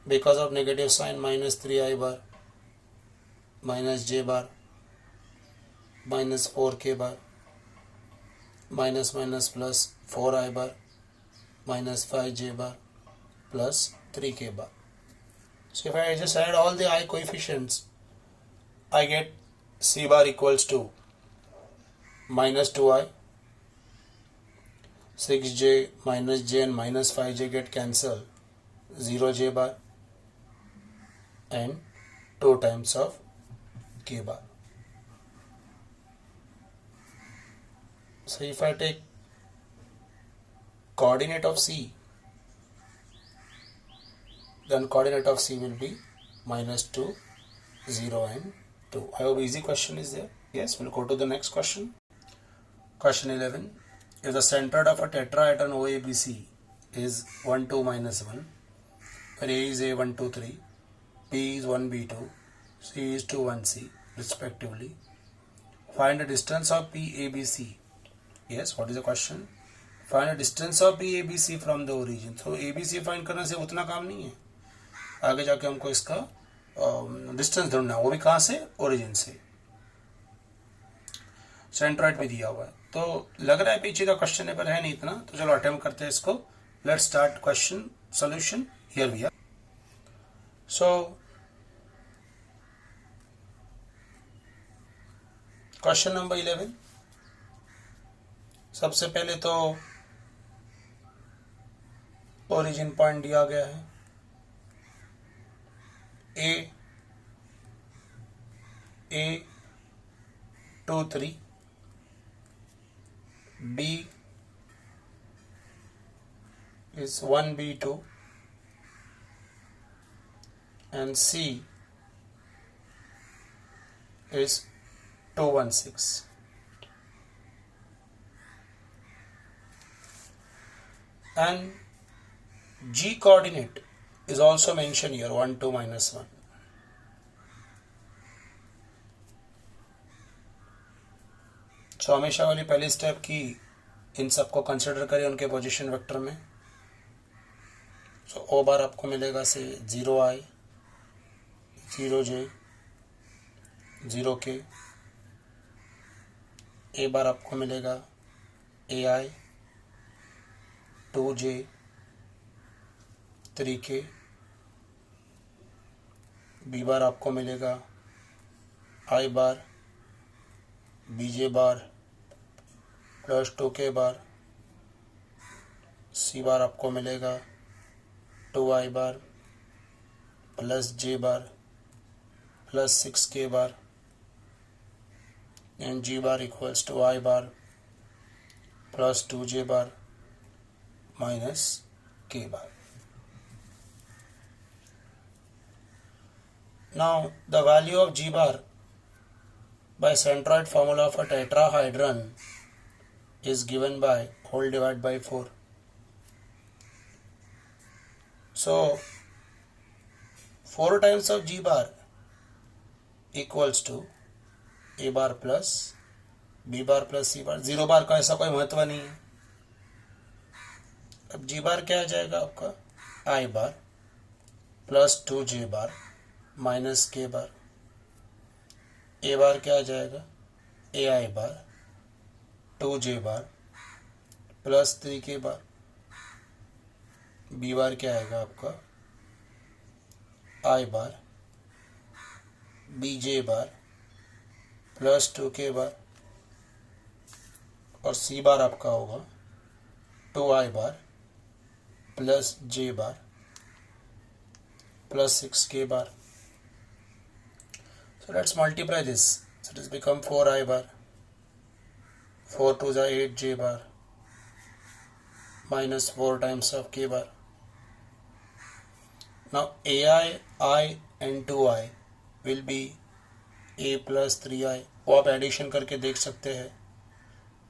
[SPEAKER 1] Because of negative sign, minus 3I bar minus j bar minus 4k bar minus minus plus 4i bar minus 5j bar plus 3k bar. So if I just add all the I coefficients, I get c bar equals to minus 2i, 6j minus j and minus 5j get cancelled, 0j bar and 2 times of k bar. So if I take coordinate of c, then coordinate of c will be minus 2, 0 and 2. I hope easy question is there. Yes, we'll go to the next question. Question 11. If the centroid of a tetrahedron OABC is 1, 2, minus 1, where A is A, 1, 2, 3, B is 1, B, 2, C is 2, 1, C, respectively, find the distance of PABC. Yes, what is the question? Find the distance of PABC from the origin. So ABC find करने से उतना काम नहीं है, आगे जाके हमको इसका डिस्टेंस ढूंढना है, वो भी कहाँ से? ओरिजिन से. सेंट्रॉइड भी दिया हुआ है, तो लग रहा है पीछे का क्वेश्चन पर है नहीं इतना, तो चलो अटेम्प्ट करते हैं इसको. Let's start question solution. Here we are. So question number 11. सबसे पहले तो ओरिजिन पॉइंट दिया गया है A 2, 3, B is 1, B, 2 and C is 2, 1, 6. And G coordinate is also mentioned here, 1, 2, minus 1. So हमेशा वाली पहली स्टेप की इन सबको कंसिडर करें उनके पोजीशन वेक्टर में. सो ओ बार आपको मिलेगा से 0i, 0j, 0k. ए बार आपको मिलेगा ai, 2j, 3k. B bar आपको मिलेगा i bar, bj bar plus 2k bar. C bar आपको मिलेगा 2i bar plus j bar plus 6k bar. And G bar equals to i bar plus 2j bar minus k bar. Now the value of G bar by centroid formula of a tetrahedron is given by whole divided by 4. So 4 times of G bar equals to A bar plus B bar plus C bar. 0 बार का ऐसा कोई महत्व नहीं है. अब G बार क्या आ जाएगा आपका? I bar plus 2J bar minus K bar. A बार क्या आ जाएगा? AI बार 2J बार प्लस 3K बार. B बार क्या आएगा आपका? I bar BJ bar plus 2K बार. और C बार आपका होगा 2I bar plus J bar plus 6K bar. So let's multiply this. So it has become 4I bar, 4 2s are 8J bar minus 4 times of K bar. Now AI, I and 2I will be A plus 3I. वो आप addition करके देख सकते हैं.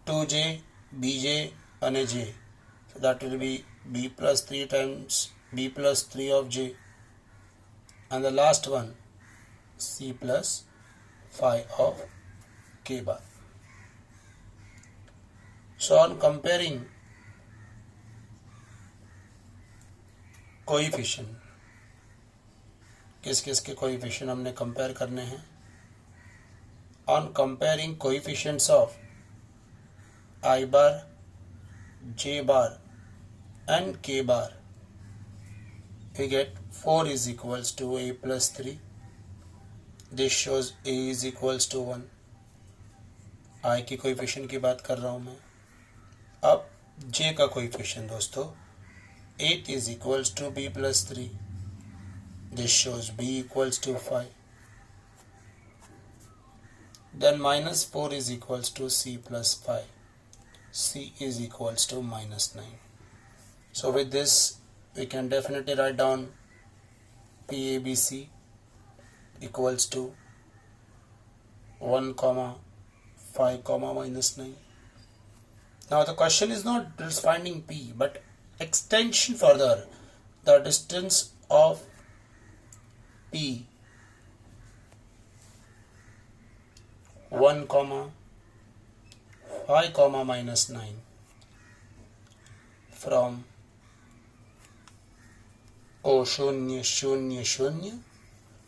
[SPEAKER 1] 2J, BJ and J. So that will be B plus 3 times B plus 3 of J. And the last one C plus 5 of K bar. So on comparing coefficient, किस किस के coefficient हमने कंपेयर करने हैं. On comparing coefficients of I bar, J bar and K bar, we get 4 is equals to A plus 3. This shows A is equals to 1. I की coefficient की बात कर रहा हूँ मैं. अब J का कोएफिशिएंट दोस्तों 8 is equals to B plus 3. This shows B equals to 5. Then minus 4 is equals to C plus 5. C is equals to minus 9. So with this we can definitely write down PABC equals to 1 comma 5 comma minus 9. Now the question is not just finding P but extension further. The distance of P 1 comma 5 comma minus 9 from O शून्य शून्य शून्य,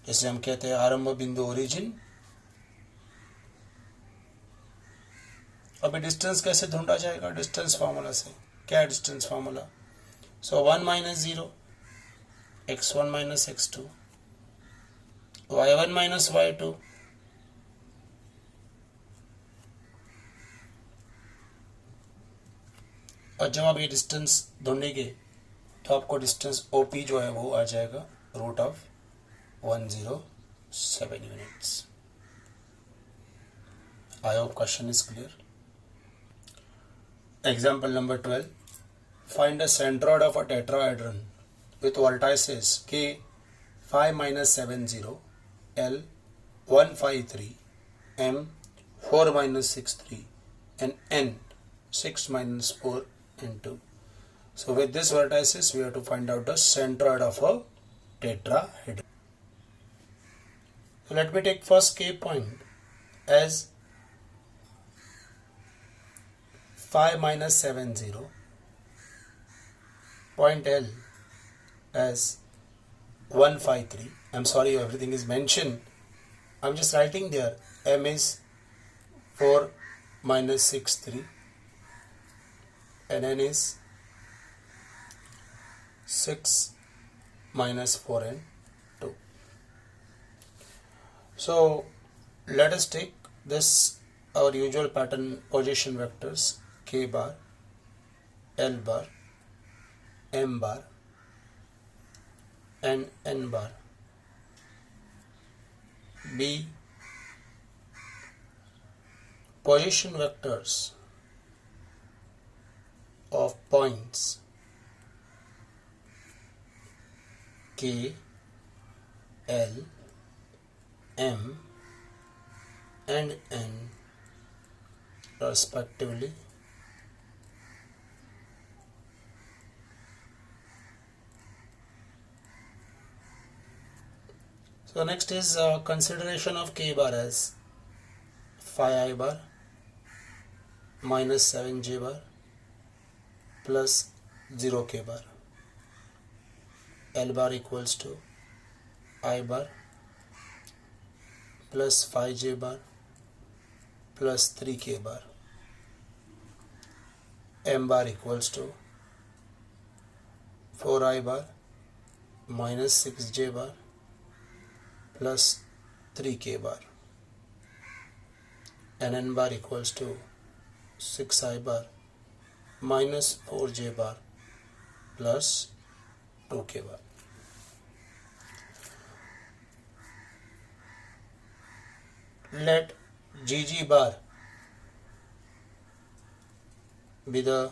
[SPEAKER 1] जैसे हम कहते हैं आरंभ बिंदु origin. अभी डिस्टेंस कैसे ढूंढा जाएगा? डिस्टेंस फार्मूला से. क्या है डिस्टेंस फार्मूला? सो 1 minus 0, x1 minus x2, y1 minus y2, और जब आप ये डिस्टेंस ढूंढेंगे तो आपको डिस्टेंस OP जो है वो आ जाएगा root of 107 units. I hope question is clear. Example number 12. Find a centroid of a tetrahedron with vertices K 5 minus 70, L 153, M 4 minus 63 and N 6 minus 4 and 2. So with this vertices we have to find out the centroid of a tetrahedron. So let me take first K point as 5 minus 70, point L as 153. I'm sorry, everything is mentioned. I'm just writing there. M is 4 minus 63 and N is 6 minus 4 and 2. So let us take this our usual pattern position vectors K bar, L bar, M bar and N bar be position vectors of points K, L, M and N respectively. So next is consideration of K bar as 5I bar minus 7J bar plus 0K bar. L bar equals to I bar plus 5J bar plus 3K bar. M bar equals to 4I bar minus 6J bar plus 3K bar. And N bar equals to 6I bar minus 4J bar plus 2K bar. Let GG bar be the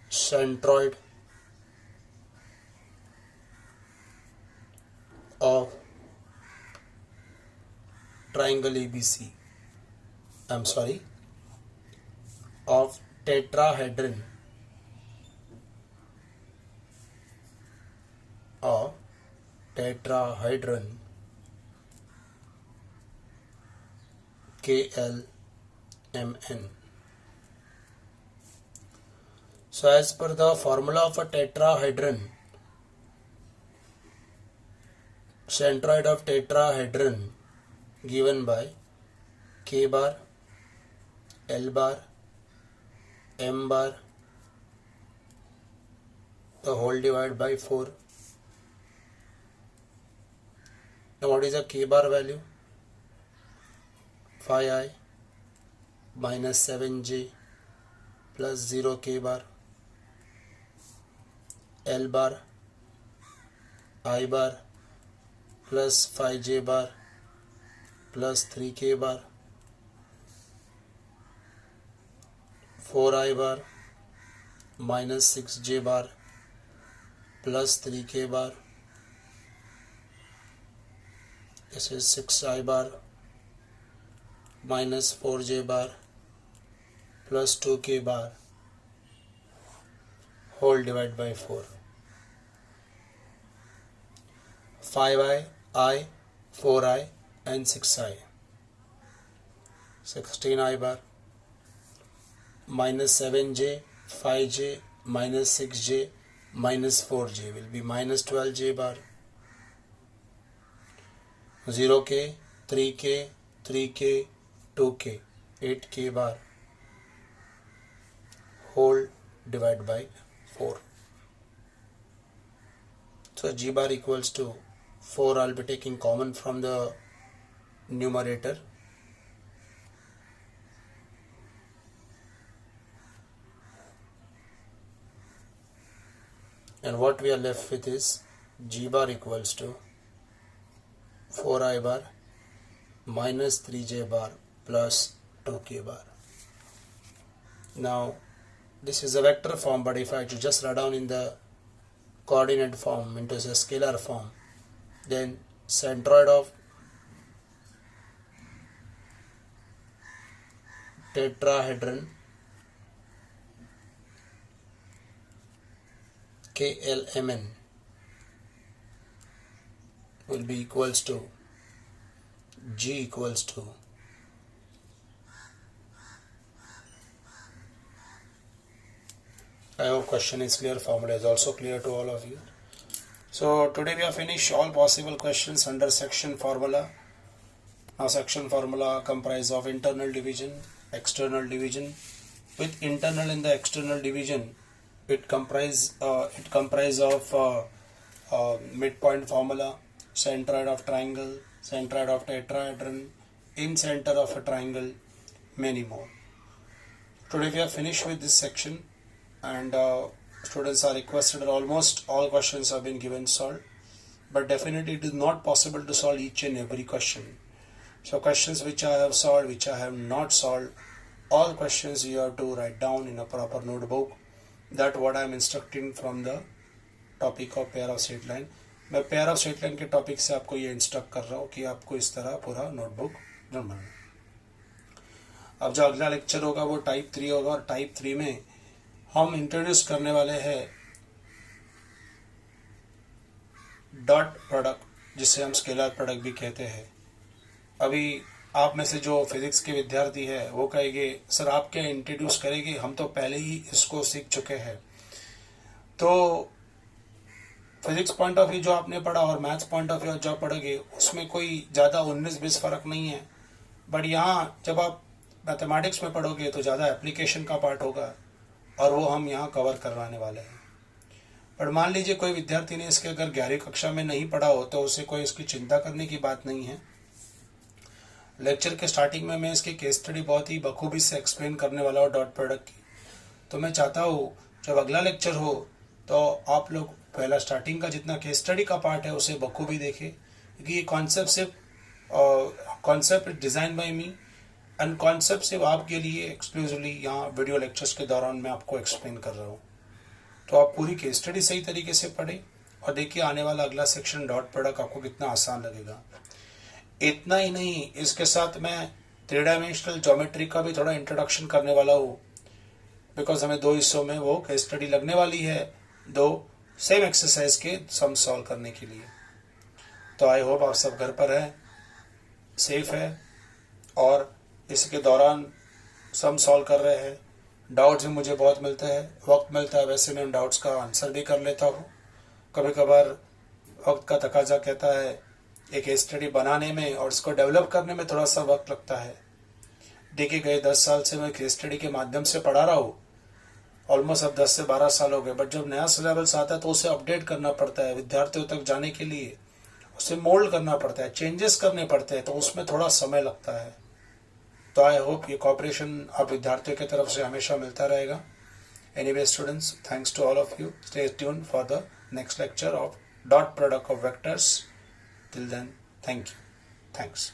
[SPEAKER 1] centroid of triangle ABC. I'm sorry, of tetrahedron KLMN. So as per the formula of a tetrahedron, centroid of tetrahedron given by k bar, L bar, m bar the whole divided by 4. Now what is the k bar value? 5i minus 7j plus 0 k bar. L bar I bar plus 5j bar plus 3k bar. 4i bar minus 6j bar plus 3k bar. This is 6i bar minus 4j bar plus 2k bar whole divided by 4. 5i, I, 4i and 6i. 16i bar minus 7j, 5j minus 6j minus 4j will be minus 12j bar. 0k, 3k, 3k, 2k, 8k bar whole divided by 4. So G bar equals to 4. I'll be taking common from the numerator. And what we are left with is G bar equals to 4i bar minus 3j bar plus 2k bar. Now this is a vector form, but if I just write down in the coordinate form into a scalar form, then centroid of tetrahedron KLMN will be equals to G equals to I hope question is clear, formula is also clear to all of you. So today we have finished all possible questions under section formula. Now section formula comprises of internal division, external division. With internal and the external division, it comprise of midpoint formula, centroid of triangle, centroid of tetrahedron, in center of a triangle, many more. Today we have finished with this section, and students are requested, almost all questions have been given solved, but definitely it is not possible to solve each and every question. So questions which I have solved, which I have not solved, all questions you have to write down in a proper notebook. That what I am instructing from the topic of pair of straight line. मैं pair of straight line के topic से आपको ये instruct कर रहा हूँ कि आपको इस तरह पूरा नोटबुक बनाना। अब जो अगला लेक्चर होगा वो टाइप 3 होगा, और टाइप 3 में हम इंट्रोड्यूस करने वाले हैं डॉट प्रोडक्ट, जिसे हम स्केलर प्रोडक्ट भी कहते हैं। अभी आप में से जो फिजिक्स के विद्यार्थी है वो कहेंगे सर आप क्या इंट्रोड्यूस करेंगे, हम तो पहले ही इसको सीख चुके हैं। तो फिजिक्स पॉइंट ऑफ व्यू जो आपने पढ़ा और मैथ्स पॉइंट ऑफ व्यू जो पढ़ोगे उसमें कोई ज़्यादा 19-20 फर्क नहीं है, बट यहाँ जब आप मैथमेटिक्स में पढ़ोगे तो ज़्यादा एप्लीकेशन का पार्ट होगा, और वो हम यहाँ कवर करवाने वाले हैं। पर मान लीजिए कोई विद्यार्थी ने इसके अगर 11वीं कक्षा में नहीं पढ़ा हो तो उसे कोई इसकी चिंता करने की बात नहीं है। लेक्चर के स्टार्टिंग में मैं इसकी केस स्टडी बहुत ही बखूबी से एक्सप्लेन करने वाला हूँ डॉट प्रोडक्ट की। तो मैं चाहता हूँ जब अगला लेक्चर हो तो आप लोग पहला स्टार्टिंग का जितना केस स्टडी का पार्ट है उसे बखूबी देखें, क्योंकि ये concept design by me and concept सिर्फ आपके लिए एक्सक्लूसिवली यहाँ वीडियो लेक्चर्स के दौरान मैं आपको एक्सप्लेन कर रहा हूँ। तो आप पूरी केस स्टडी सही तरीके से पढ़ें और देखिए आने वाला अगला सेक्शन डॉट प्रोडक्ट आपको कितना आसान लगेगा। इतना ही नहीं, इसके साथ मैं 3 डायमेंशनल ज्योमेट्री का भी थोड़ा इंट्रोडक्शन करने वाला हूँ, बिकॉज हमें 2 हिस्सों में वो केस स्टडी लगने वाली है, 2 सेम एक्सरसाइज के सम सॉल्व करने के लिए। तो आई होप आप सब घर पर हैं, सेफ है, और इसके दौरान सम सॉल्व कर रहे हैं। डाउट्स भी मुझे बहुत मिलते हैं, वक्त मिलता है वैसे मैं उन डाउट्स का आंसर भी कर लेता हूँ। कभी कभार वक्त का तकाजा कहता है एक केस स्टडी बनाने में और इसको डेवलप करने में थोड़ा सा वक्त लगता है। देखिए गए 10 साल से मैं केस स्टडी के माध्यम से पढ़ा रहा हूँ, ऑलमोस्ट अब 10 से 12 साल हो गए, बट जब नया सिलेबस आता है तो उसे अपडेट करना पड़ता है, विद्यार्थियों तक जाने के लिए उसे मोल्ड करना पड़ता है, चेंजेस करने पड़ते हैं, तो उसमें थोड़ा समय लगता है। तो आई होप ये कॉपरेशन आप विद्यार्थियों की तरफ से हमेशा मिलता रहेगा। Anyway students, thanks to all of you. Stay tuned for the next lecture of dot product of vectors. Till then, thank you. Thanks.